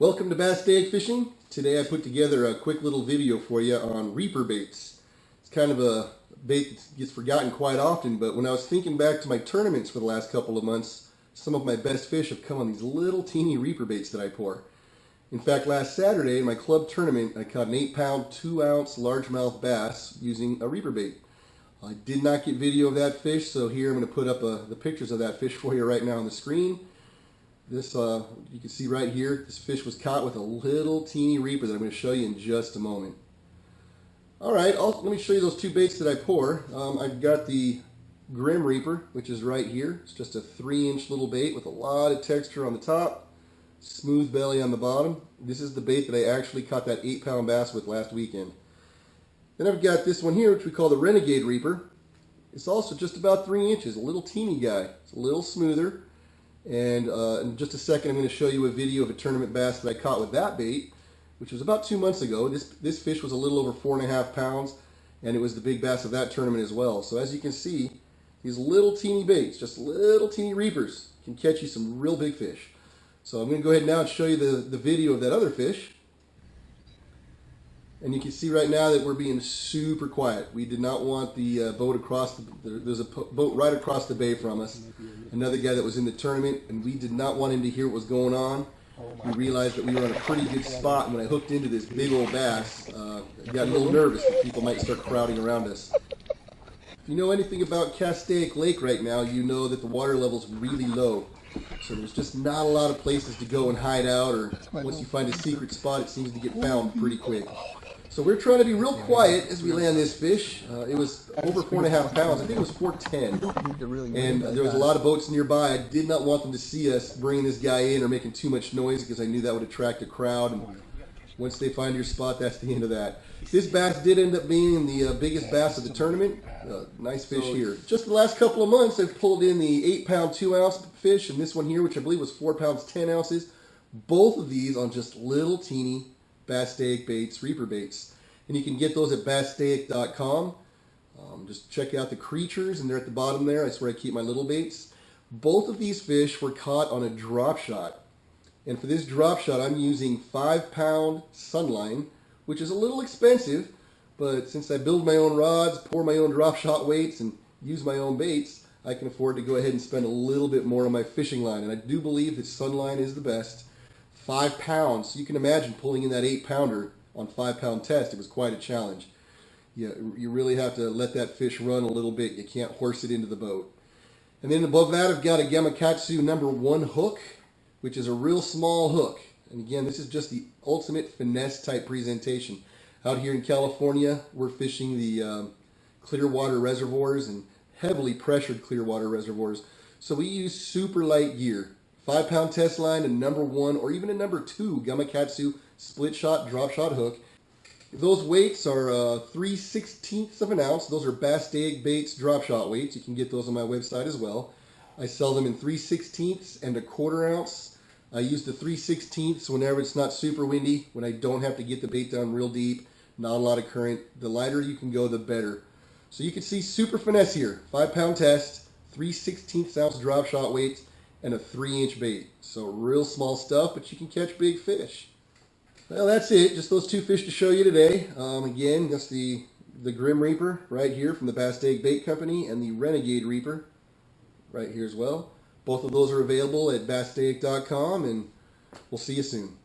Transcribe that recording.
Welcome to Basstaic Fishing. Today I put together a quick little video for you on reaper baits. It's kind of a bait that gets forgotten quite often, but when I was thinking back to my tournaments for the last couple of months, some of my best fish have come on these little teeny reaper baits that I pour. In fact, last Saturday in my club tournament, I caught an 8-pound, 2-ounce largemouth bass using a reaper bait. I did not get video of that fish, so here I'm going to put up the pictures of that fish for you right now on the screen. This, you can see right here, this fish was caught with a little teeny reaper that I'm going to show you in just a moment. Alright, let me show you those two baits that I pour. I've got the Grim Reaper, which is right here. It's just a 3-inch little bait with a lot of texture on the top, smooth belly on the bottom. This is the bait that I actually caught that 8-pound bass with last weekend. Then I've got this one here, which we call the Renegade Reaper. It's also just about 3 inches, a little teeny guy. It's a little smoother. And in just a second, I'm going to show you a video of a tournament bass that I caught with that bait, which was about 2 months ago. This fish was a little over 4.5 pounds, and it was the big bass of that tournament as well. So as you can see, these little teeny baits, just little teeny reapers, can catch you some real big fish. So I'm going to go ahead now and show you the video of that other fish. And you can see right now that we're being super quiet. We did not want the boat across, there's a boat right across the bay from us. Another guy that was in the tournament, and we did not want him to hear what was going on. We realized that we were on a pretty good spot, and when I hooked into this big old bass, I got a little nervous that people might start crowding around us. If you know anything about Castaic Lake right now, you know that the water level's really low. So there's just not a lot of places to go and hide out, or once you find a secret spot, it seems to get found pretty quick. So we're trying to be real quiet as we land this fish. It was over 4.5 pounds. I think it was 410. And there was a lot of boats nearby. I did not want them to see us bringing this guy in or making too much noise because I knew that would attract a crowd. And once they find your spot, that's the end of that. This bass did end up being the biggest bass of the tournament. Nice fish here. Just the last couple of months, I've pulled in the 8-pound, 2-ounce fish, and this one here, which I believe was 4 pounds, 10 ounces. Both of these on just little teeny Basstaic baits, reaper baits. And you can get those at Basstaic.com. Just check out the creatures, and they're at the bottom there. That's where I keep my little baits. Both of these fish were caught on a drop shot. And for this drop shot, I'm using 5-pound sunline, which is a little expensive, but since I build my own rods, pour my own drop shot weights, and use my own baits, I can afford to go ahead and spend a little bit more on my fishing line. And I do believe that sunline is the best. 5 pounds. So you can imagine pulling in that 8-pounder on 5-pound test. It was quite a challenge. You really have to let that fish run a little bit. You can't horse it into the boat. And then above that, I've got a Gamakatsu #1 hook, which is a real small hook. And again, this is just the ultimate finesse type presentation. Out here in California, we're fishing the clear water reservoirs and heavily pressured clear water reservoirs. So we use super light gear. 5-pound test line, a #1 or even a #2 Gamakatsu split shot, drop shot hook. Those weights are 3/16 of an ounce. Those are Basstaic Bait's drop shot weights. You can get those on my website as well. I sell them in 3/16 and a 1/4 ounce. I use the 3/16 whenever it's not super windy, when I don't have to get the bait down real deep, not a lot of current. The lighter you can go, the better. So you can see super finesse here. 5-pound test, 3/16 ounce drop shot weights, and a 3-inch bait. So real small stuff, but you can catch big fish. Well, that's it. Just those two fish to show you today. Again, that's the Grim Reaper right here from the Basstaic Bait Company, and the Renegade Reaper right here as well. Both of those are available at Basstaic.com, and we'll see you soon.